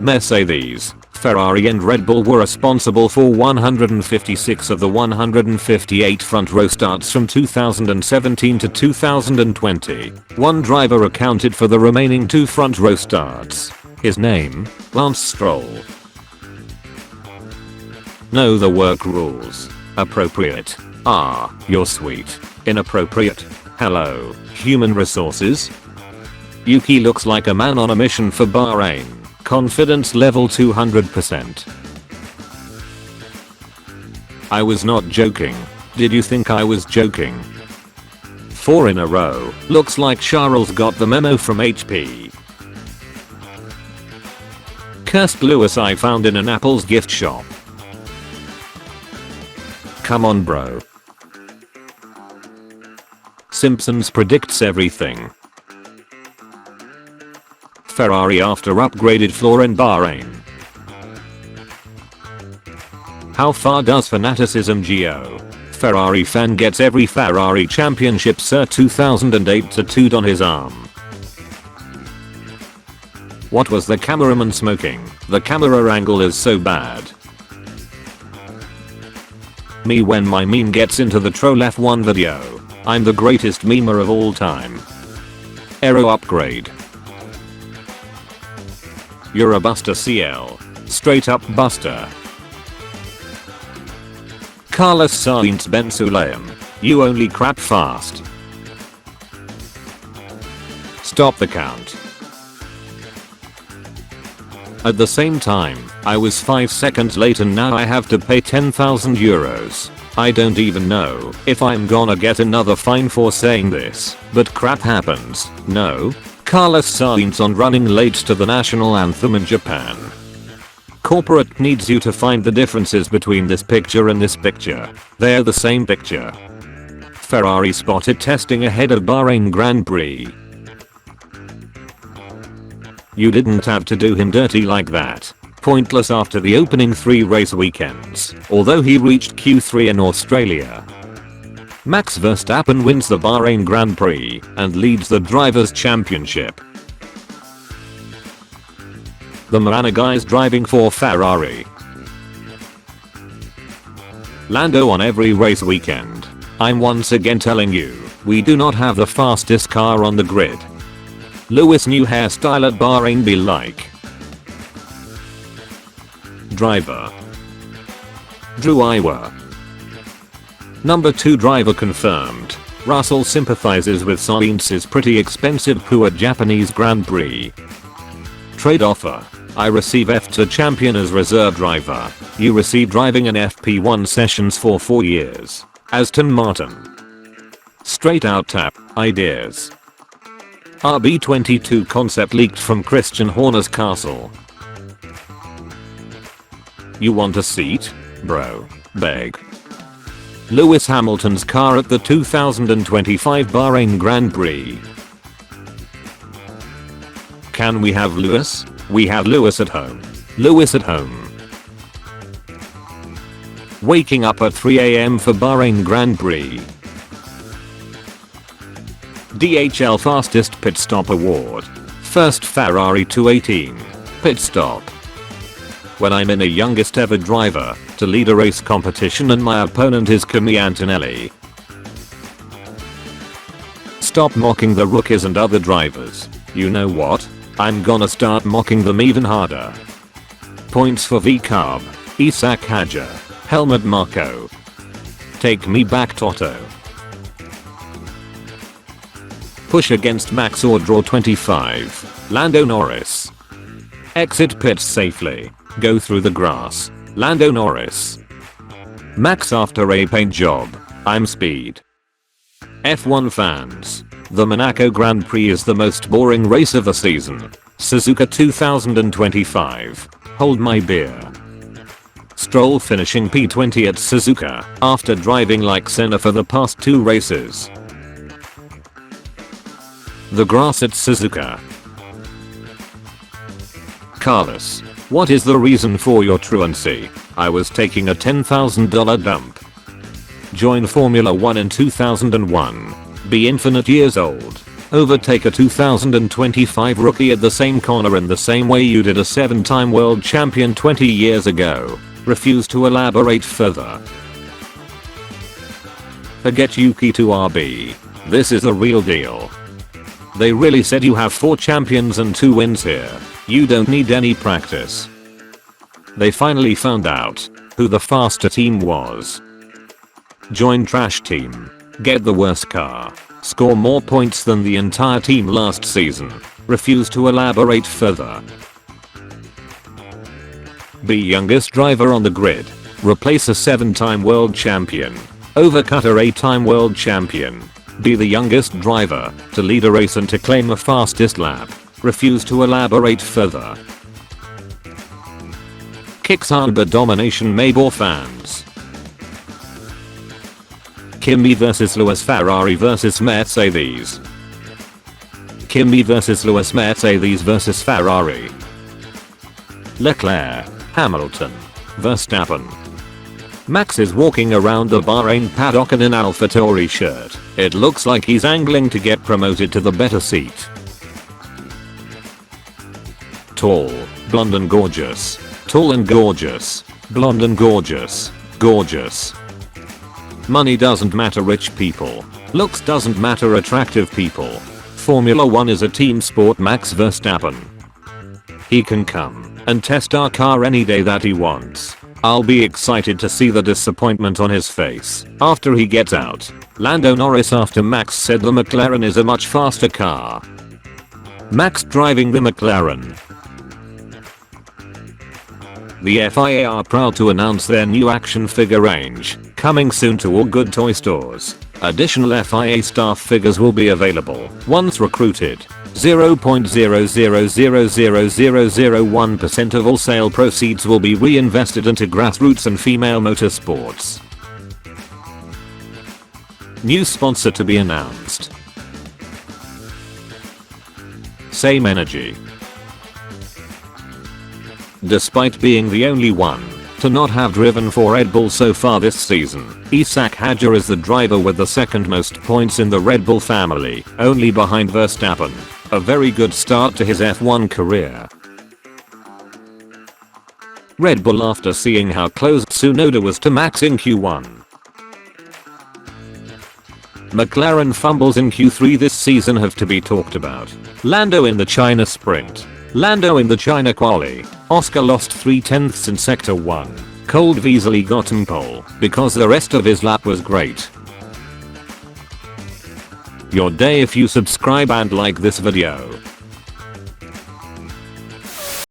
Mercedes, Ferrari and Red Bull were responsible for 156 of the 158 front row starts from 2017 to 2020. One driver accounted for the remaining 2 front row starts. His name? Lance Stroll. Know the work rules. Appropriate. Ah, you're sweet. Inappropriate. Hello, human resources? Yuki looks like a man on a mission for Bahrain. Confidence level 200%. I was not joking. Did you think I was joking? 4 in a row. Looks like Charles got the memo from HP. Cursed Lewis I found in an Apple's gift shop. Come on bro. Simpsons predicts everything. Ferrari after upgraded floor in Bahrain. How far does fanaticism go? Ferrari fan gets every Ferrari championship Sir 2008 tattooed on his arm. What was the cameraman smoking? The camera angle is so bad. Me when my meme gets into the troll F1 video. I'm the greatest memer of all time. Aero upgrade. You're a buster CL. Straight up buster. Carlos Sainz Ben Sulayem. You only crap fast. Stop the count. At the same time, I was 5 seconds late and now I have to pay 10,000 euros. I don't even know if I'm gonna get another fine for saying this, but crap happens. No. Carlos Sainz on running late to the national anthem in Japan. Corporate needs you to find the differences between this picture and this picture. They're the same picture. Ferrari spotted testing ahead of Bahrain Grand Prix. You didn't have to do him dirty like that. Pointless after the opening 3 race weekends, although he reached Q3 in Australia. Max Verstappen wins the Bahrain Grand Prix and leads the Drivers' Championship. The Marana guys driving for Ferrari. Lando on every race weekend. I'm once again telling you, we do not have the fastest car on the grid. Lewis new hairstyle at Bahrain be like. Driver. Drew Iwa. Number 2 driver confirmed. Russell sympathizes with Sainz's pretty expensive poor Japanese Grand Prix. Trade offer. I receive F2 champion as reserve driver. You receive driving in FP1 sessions for 4 years. Aston Martin. Straight out tap. Ideas. RB22 concept leaked from Christian Horner's castle. You want a seat? Bro. Beg. Lewis Hamilton's car at the 2025 Bahrain Grand Prix. Can we have Lewis? We have Lewis at home. Lewis at home. Waking up at 3 AM for Bahrain Grand Prix. DHL Fastest Pit Stop Award. First Ferrari 218. Pit stop. When I'm in a youngest ever driver to lead a race competition and my opponent is Kimi Antonelli. Stop mocking the rookies and other drivers. You know what? I'm gonna start mocking them even harder. Points for V-Carb, Isak Hadja, Helmut Marko. Take me back Toto. Push against Max or draw 25. Lando Norris. Exit pits safely. Go through the grass. Lando Norris. Max after a paint job. I'm speed. F1 fans. The Monaco Grand Prix is the most boring race of the season. Suzuka 2025. Hold my beer. Stroll finishing P20 at Suzuka after driving like Senna for the past 2 races. The grass at Suzuka. Carlos. What is the reason for your truancy? I was taking a $10,000 dump. Join Formula 1 in 2001. Be infinite years old. Overtake a 2025 rookie at the same corner in the same way you did a 7-time world champion 20 years ago. Refuse to elaborate further. Forget Yuki to RB. This is a real deal. They really said you have 4 champions and 2 wins here. You don't need any practice. They finally found out who the faster team was. Join trash team. Get the worst car. Score more points than the entire team last season. Refuse to elaborate further. Be youngest driver on the grid. Replace a 7-time world champion. Overcut a 8-time world champion. Be the youngest driver to lead a race and to claim the fastest lap. Refuse to elaborate further. Kicks Sauber domination Maybor fans. Kimi vs Lewis, Ferrari vs Mercedes. Kimi vs Lewis, Mercedes vs Ferrari. Leclerc, Hamilton, Verstappen. Max is walking around the Bahrain paddock in an AlphaTauri shirt. It looks like he's angling to get promoted to the better seat. Tall, blonde and gorgeous. Tall and gorgeous. Blonde and gorgeous. Gorgeous. Money doesn't matter, rich people. Looks doesn't matter, attractive people. Formula 1 is a team sport. Max Verstappen. He can come and test our car any day that he wants. I'll be excited to see the disappointment on his face after he gets out. Lando Norris after Max said the McLaren is a much faster car. Max driving the McLaren. The FIA are proud to announce their new action figure range, coming soon to all good toy stores. Additional FIA staff figures will be available once recruited. 0.0000001% of all sale proceeds will be reinvested into grassroots and female motorsports. New sponsor to be announced. Same Energy. Despite being the only one to not have driven for Red Bull so far this season, Isak Hadjar is the driver with the second most points in the Red Bull family, only behind Verstappen. A very good start to his F1 career. Red Bull after seeing how close Tsunoda was to Max in Q1. McLaren fumbles in Q3 this season have to be talked about. Lando in the China sprint. Lando in the China quali. Oscar lost 3/10 in sector 1. Cold easily got in pole because the rest of his lap was great. Your day if you subscribe and like this video.